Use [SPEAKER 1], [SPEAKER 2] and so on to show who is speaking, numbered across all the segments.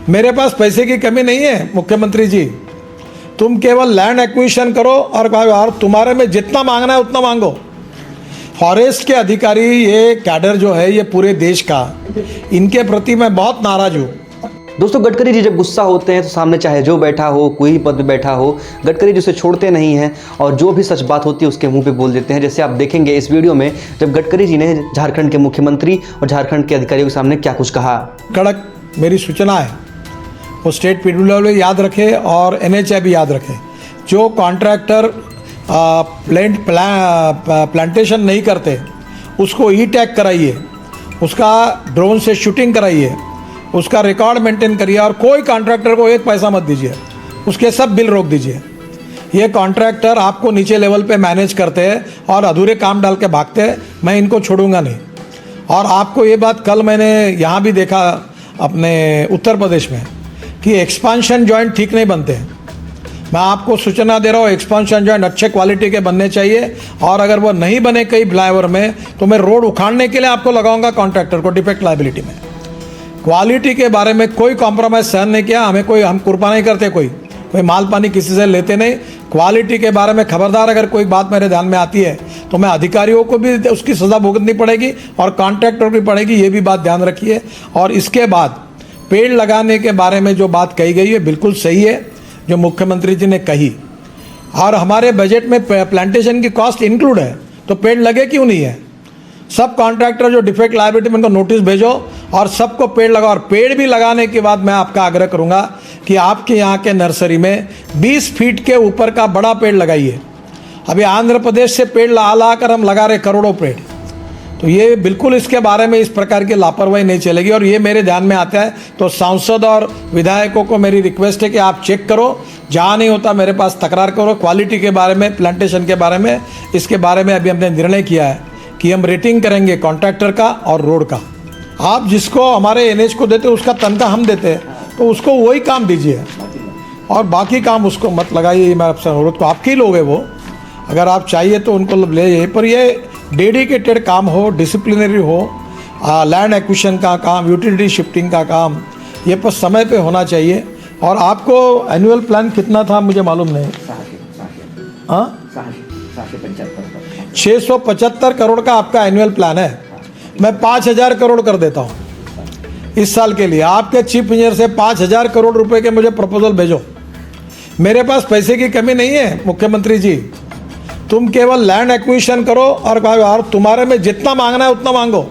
[SPEAKER 1] मेरे पास पैसे की कमी नहीं है मुख्यमंत्री जी, तुम केवल लैंड एक्विजिशन करो और तुम्हारे में जितना मांगना है उतना मांगो। फॉरेस्ट के अधिकारी, ये कैडर जो है ये पूरे देश का, इनके प्रति मैं बहुत नाराज हूँ।
[SPEAKER 2] दोस्तों, गडकरी जी जब गुस्सा होते हैं तो सामने चाहे जो बैठा हो, कोई पद पे बैठा हो, गडकरी जी उसे छोड़ते नहीं हैं और जो भी सच बात होती है उसके मुंह पे बोल देते हैं। जैसे आप देखेंगे इस वीडियो में, जब गडकरी जी ने झारखंड के मुख्यमंत्री और झारखंड के अधिकारियों के सामने क्या कुछ कहा।
[SPEAKER 1] कड़क मेरी सूचना है, वो स्टेट पीडब्ल्यूडी याद रखे और NHAI भी याद रखे। जो कॉन्ट्रैक्टर प्लांटेशन नहीं करते उसको E-टैग कराइए, उसका ड्रोन से शूटिंग कराइए, उसका रिकॉर्ड मेंटेन करिए और कोई कॉन्ट्रैक्टर को एक पैसा मत दीजिए, उसके सब बिल रोक दीजिए। ये कॉन्ट्रैक्टर आपको नीचे लेवल पे मैनेज करते हैं और अधूरे काम डाल के भागते हैं, मैं इनको छोड़ूंगा नहीं। और आपको ये बात कल मैंने यहाँ भी देखा अपने उत्तर प्रदेश में कि एक्सपांशन जॉइंट ठीक नहीं बनते हैं। मैं आपको सूचना दे रहा हूँ, एक्सपांशन जॉइंट अच्छे क्वालिटी के बनने चाहिए और अगर वो नहीं बने कई फ्लाईओवर में तो मैं रोड उखाड़ने के लिए आपको लगाऊंगा कॉन्ट्रैक्टर को डिफेक्ट लायबिलिटी में। क्वालिटी के बारे में कोई कॉम्प्रोमाइज़ सहन नहीं किया, हम कुर्बा नहीं करते, कोई माल पानी किसी से लेते नहीं। क्वालिटी के बारे में खबरदार अगर कोई बात मेरे ध्यान में आती है तो मैं अधिकारियों को भी उसकी सज़ा भुगतनी पड़ेगी और कॉन्ट्रैक्टर भी पड़ेगी, ये भी बात ध्यान रखिए। और इसके बाद पेड़ लगाने के बारे में जो बात कही गई है बिल्कुल सही है जो मुख्यमंत्री जी ने कही, और हमारे बजट में प्लांटेशन की कॉस्ट इंक्लूड है, तो पेड़ लगे क्यों नहीं है। सब कॉन्ट्रैक्टर जो डिफेक्ट लायबिलिटी में उनको नोटिस भेजो और सबको पेड़ लगाओ। और पेड़ भी लगाने के बाद मैं आपका आग्रह करूंगा कि आपके यहाँ के नर्सरी में 20 फीट के ऊपर का बड़ा पेड़ लगाइए। अभी आंध्र प्रदेश से पेड़ ला कर हम लगा रहे करोड़ों पेड़, तो ये बिल्कुल इसके बारे में इस प्रकार की लापरवाही नहीं चलेगी। और ये मेरे ध्यान में आता है तो सांसद और विधायकों को मेरी रिक्वेस्ट है कि आप चेक करो, जहाँ नहीं होता मेरे पास तकरार करो। क्वालिटी के बारे में, प्लांटेशन के बारे में, इसके बारे में अभी हमने निर्णय किया है कि हम रेटिंग करेंगे कॉन्ट्रैक्टर का और रोड का। आप जिसको हमारे NH को देते उसका तनख्वाह हम देते हैं, तो उसको वही काम दीजिए और बाकी काम उसको मत लगाइए। मैं आपसे अनुरोध को, आपके ही लोग हैं वो, अगर आप चाहिए तो उनको ले जाइए, पर ये डेडिकेटेड काम हो, डिसिप्लिनरी हो, लैंड एक्विजिशन का काम, यूटिलिटी शिफ्टिंग का काम, ये पर समय पे होना चाहिए। और आपको एनुअल प्लान कितना था मुझे मालूम नहीं, 675 करोड़ का आपका एनुअल प्लान है। मैं 5000 करोड़ कर देता हूँ इस साल के लिए। आपके चीफ इंजीनियर से 5000 करोड़ रुपए के मुझे प्रपोजल भेजो। मेरे पास पैसे की कमी नहीं है मुख्यमंत्री जी, तुम केवल लैंड एक्विजिशन करो और तुम्हारे में जितना मांगना है उतना मांगो।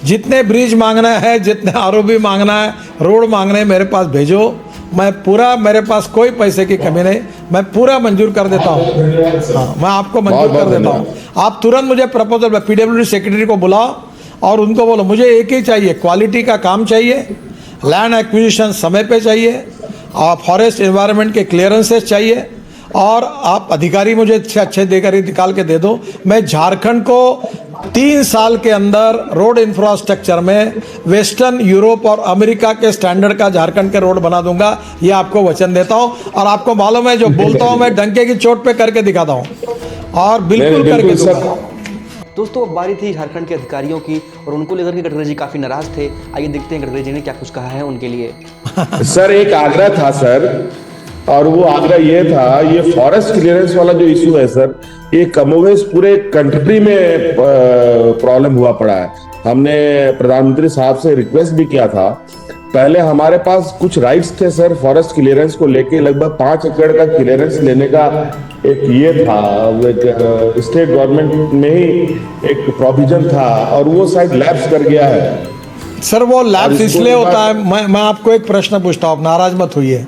[SPEAKER 1] जितने ब्रिज मांगना है, जितने ROB मांगना है, रोड मांगने हैं, मेरे पास भेजो। मैं पूरा, मेरे पास कोई पैसे की कमी नहीं, मैं पूरा मंजूर कर देता हूँ। हाँ, मैं आपको मंजूर कर देता हूँ। आप तुरंत मुझे प्रपोजल, PWD सेक्रेटरी को बुलाओ और उनको बोलो मुझे एक ही चाहिए, क्वालिटी का काम चाहिए, लैंड एक्विजिशन समय पे चाहिए और फॉरेस्ट एनवायरनमेंट के क्लियरेंसेस चाहिए, और आप अधिकारी मुझे अच्छे देकर निकाल के दे दो। मैं झारखंड को 3 साल के अंदर रोड इंफ्रास्ट्रक्चर में वेस्टर्न यूरोप और अमेरिका के स्टैंडर्ड का झारखंड के रोड बना दूंगा, ये आपको वचन देता हूं। और आपको मालूम है जो बोलता हूं मैं डंके की चोट पे करके दिखाता हूं और बिल्कुल करके दूंगा।
[SPEAKER 2] दोस्तों, अब बारी थी झारखंड के अधिकारियों की और उनको लेकर के गडकरी जी काफी नाराज थे। आइए देखते हैं गडकरी जी ने क्या कुछ कहा है उनके लिए।
[SPEAKER 3] सर, एक आग्रह था सर, और वो आग्रह ये था, ये फॉरेस्ट क्लियरेंस वाला जो इशू है सर, ये कमोवेश पूरे कंट्री में प्रॉब्लम हुआ पड़ा है। हमने प्रधानमंत्री साहब से रिक्वेस्ट भी किया था। पहले हमारे पास कुछ राइट्स थे सर, फॉरेस्ट क्लियरेंस को लेके लगभग 5 एकड़ का क्लियरेंस लेने का एक ये था, स्टेट गवर्नमेंट में ही एक प्रोविजन था और वो शायद लैप्स कर गया है
[SPEAKER 1] सर। वो लैप्स इसलिए होता है, मैं आपको एक प्रश्न पूछता हूँ, आप नाराज मत होइए।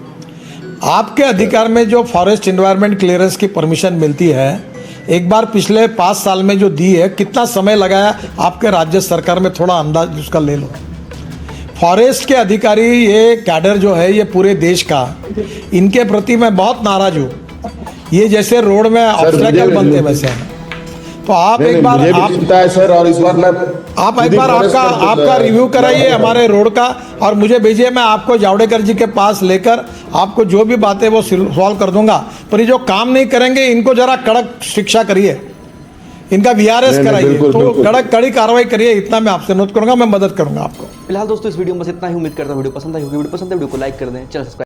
[SPEAKER 1] आपके अधिकार में जो फॉरेस्ट एनवायरनमेंट क्लियरेंस की परमिशन मिलती है, एक बार पिछले 5 साल में जो दी है, कितना समय लगाया आपके राज्य सरकार में, थोड़ा अंदाज उसका ले लो। फॉरेस्ट के अधिकारी, ये कैडर जो है ये पूरे देश का, इनके प्रति मैं बहुत नाराज हूँ। ये जैसे रोड में ऑब्स्टेकल बनते वैसे हैं। तो आप एक बार
[SPEAKER 3] है सर, और इस बार
[SPEAKER 1] आप एक बार आपका रिव्यू कराइए हमारे रोड का और मुझे भेजिए, मैं आपको जावड़ेकर जी के पास लेकर आपको जो भी बातें वो सॉल्व कर दूंगा। पर ये जो काम नहीं करेंगे इनको जरा कड़क शिक्षा करिए। इनका वीआरएस
[SPEAKER 3] नहीं, नहीं,
[SPEAKER 1] कराइए,
[SPEAKER 3] बिल्कुल,
[SPEAKER 1] तो
[SPEAKER 3] बिल्कुल।
[SPEAKER 1] कड़ी कार्रवाई करिए, इतना मैं आपसे अनुरोध करूंगा, मैं मदद करूंगा आपको।
[SPEAKER 2] फिलहाल दोस्तों इस वीडियो में बस इतना ही। उम्मीद करता हूँ वीडियो पसंद आई होगी। वीडियो पसंद है वीडियो को लाइक कर दें, चैनल सब्सक्राइब